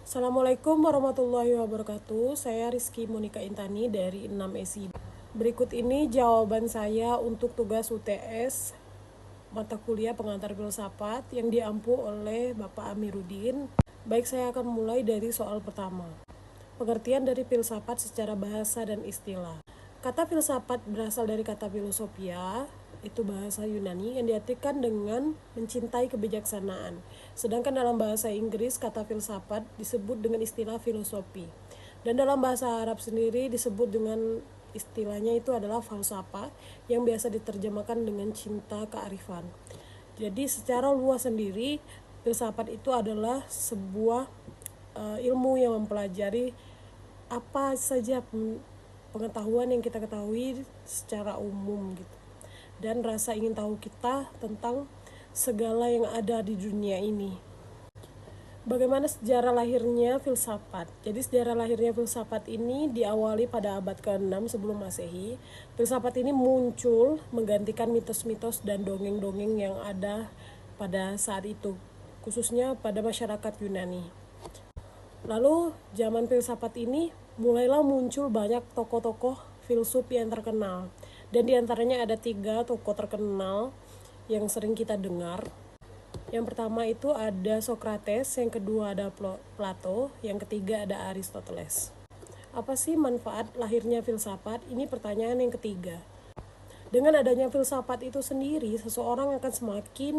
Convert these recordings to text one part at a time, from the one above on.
Assalamualaikum warahmatullahi wabarakatuh. Saya Rizky Monika Intani dari 6 SI. Berikut ini jawaban saya untuk tugas UTS mata kuliah pengantar filsafat yang diampu oleh Bapak Amiruddin. Baik, saya akan mulai dari soal pertama. Pengertian dari filsafat secara bahasa dan istilah. Kata filsafat berasal dari kata filosofia, itu bahasa Yunani yang diartikan dengan mencintai kebijaksanaan. Sedangkan dalam bahasa Inggris kata filsafat disebut dengan istilah filosofi. Dan dalam bahasa Arab sendiri disebut dengan istilahnya itu adalah falsafah yang biasa diterjemahkan dengan cinta kearifan. Jadi secara luas sendiri filsafat itu adalah sebuah ilmu yang mempelajari apa saja pengetahuan yang kita ketahui secara umum gitu, dan rasa ingin tahu kita tentang segala yang ada di dunia ini. Bagaimana sejarah lahirnya filsafat? Jadi sejarah lahirnya filsafat ini diawali pada abad ke-6 sebelum Masehi. Filsafat ini muncul menggantikan mitos-mitos dan dongeng-dongeng yang ada pada saat itu, khususnya pada masyarakat Yunani. Lalu zaman filsafat ini mulailah muncul banyak tokoh-tokoh filsuf yang terkenal. Dan diantaranya ada 3 tokoh terkenal yang sering kita dengar. Yang pertama itu ada Socrates, yang kedua ada Plato, yang ketiga ada Aristoteles. Apa sih manfaat lahirnya filsafat? Ini pertanyaan yang ketiga. Dengan adanya filsafat itu sendiri, seseorang akan semakin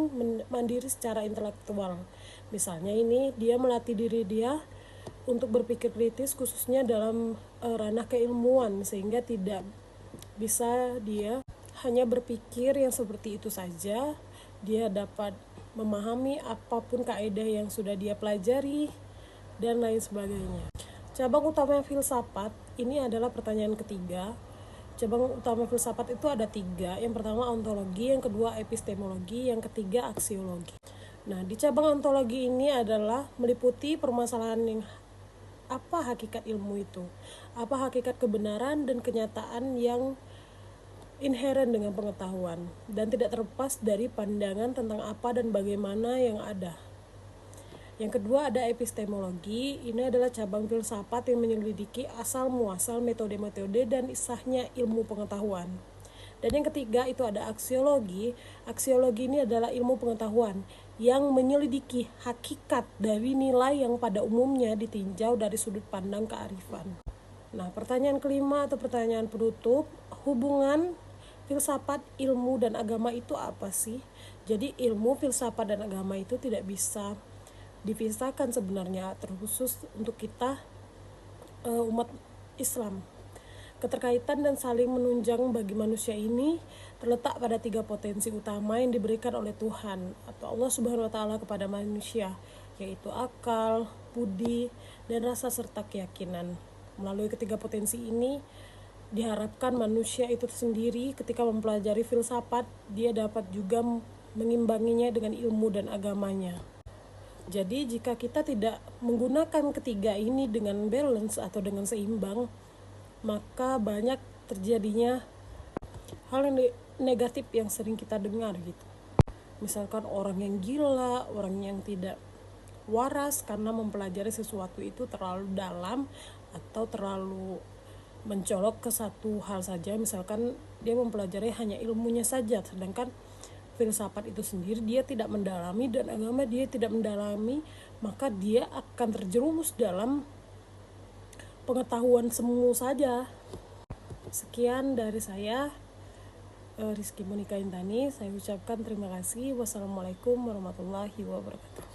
mandiri secara intelektual. Misalnya ini, dia melatih diri dia untuk berpikir kritis khususnya dalam ranah keilmuan, sehingga tidak bisa dia hanya berpikir yang seperti itu saja. Dia dapat memahami apapun kaidah yang sudah dia pelajari dan lain sebagainya. Cabang utama filsafat ini adalah pertanyaan ketiga. Cabang utama filsafat itu ada 3. Yang pertama ontologi, yang kedua epistemologi, yang ketiga aksiologi. Nah, di cabang ontologi ini adalah meliputi permasalahan yang apa hakikat ilmu itu, apa hakikat kebenaran dan kenyataan yang inheren dengan pengetahuan, dan tidak terlepas dari pandangan tentang apa dan bagaimana yang ada. Yang kedua ada epistemologi. Ini adalah cabang filsafat yang menyelidiki asal muasal metode-metode dan sahnya ilmu pengetahuan. Dan yang ketiga itu ada aksiologi. Aksiologi ini adalah ilmu pengetahuan yang menyelidiki hakikat dari nilai yang pada umumnya ditinjau dari sudut pandang kearifan. Nah, pertanyaan kelima atau pertanyaan penutup, hubungan filsafat, ilmu, dan agama itu apa sih? Jadi ilmu, filsafat, dan agama itu tidak bisa dipisahkan sebenarnya, terkhusus untuk kita umat Islam. Keterkaitan dan saling menunjang bagi manusia ini terletak pada 3 potensi utama yang diberikan oleh Tuhan atau Allah Subhanahu wa taala kepada manusia, yaitu akal, budi, dan rasa serta keyakinan. Melalui ketiga potensi ini diharapkan manusia itu sendiri ketika mempelajari filsafat, dia dapat juga mengimbanginya dengan ilmu dan agamanya. Jadi jika kita tidak menggunakan ketiga ini dengan balance atau dengan seimbang, maka banyak terjadinya hal yang negatif yang sering kita dengar gitu. Misalkan orang yang gila, orang yang tidak waras karena mempelajari sesuatu itu terlalu dalam atau terlalu mencolok ke satu hal saja. Misalkan dia mempelajari hanya ilmunya saja, sedangkan filsafat itu sendiri dia tidak mendalami dan agama dia tidak mendalami, maka dia akan terjerumus dalam pengetahuan semu saja. Sekian dari saya, Rizky Monika Intani. Saya ucapkan terima kasih. Wassalamualaikum warahmatullahi wabarakatuh.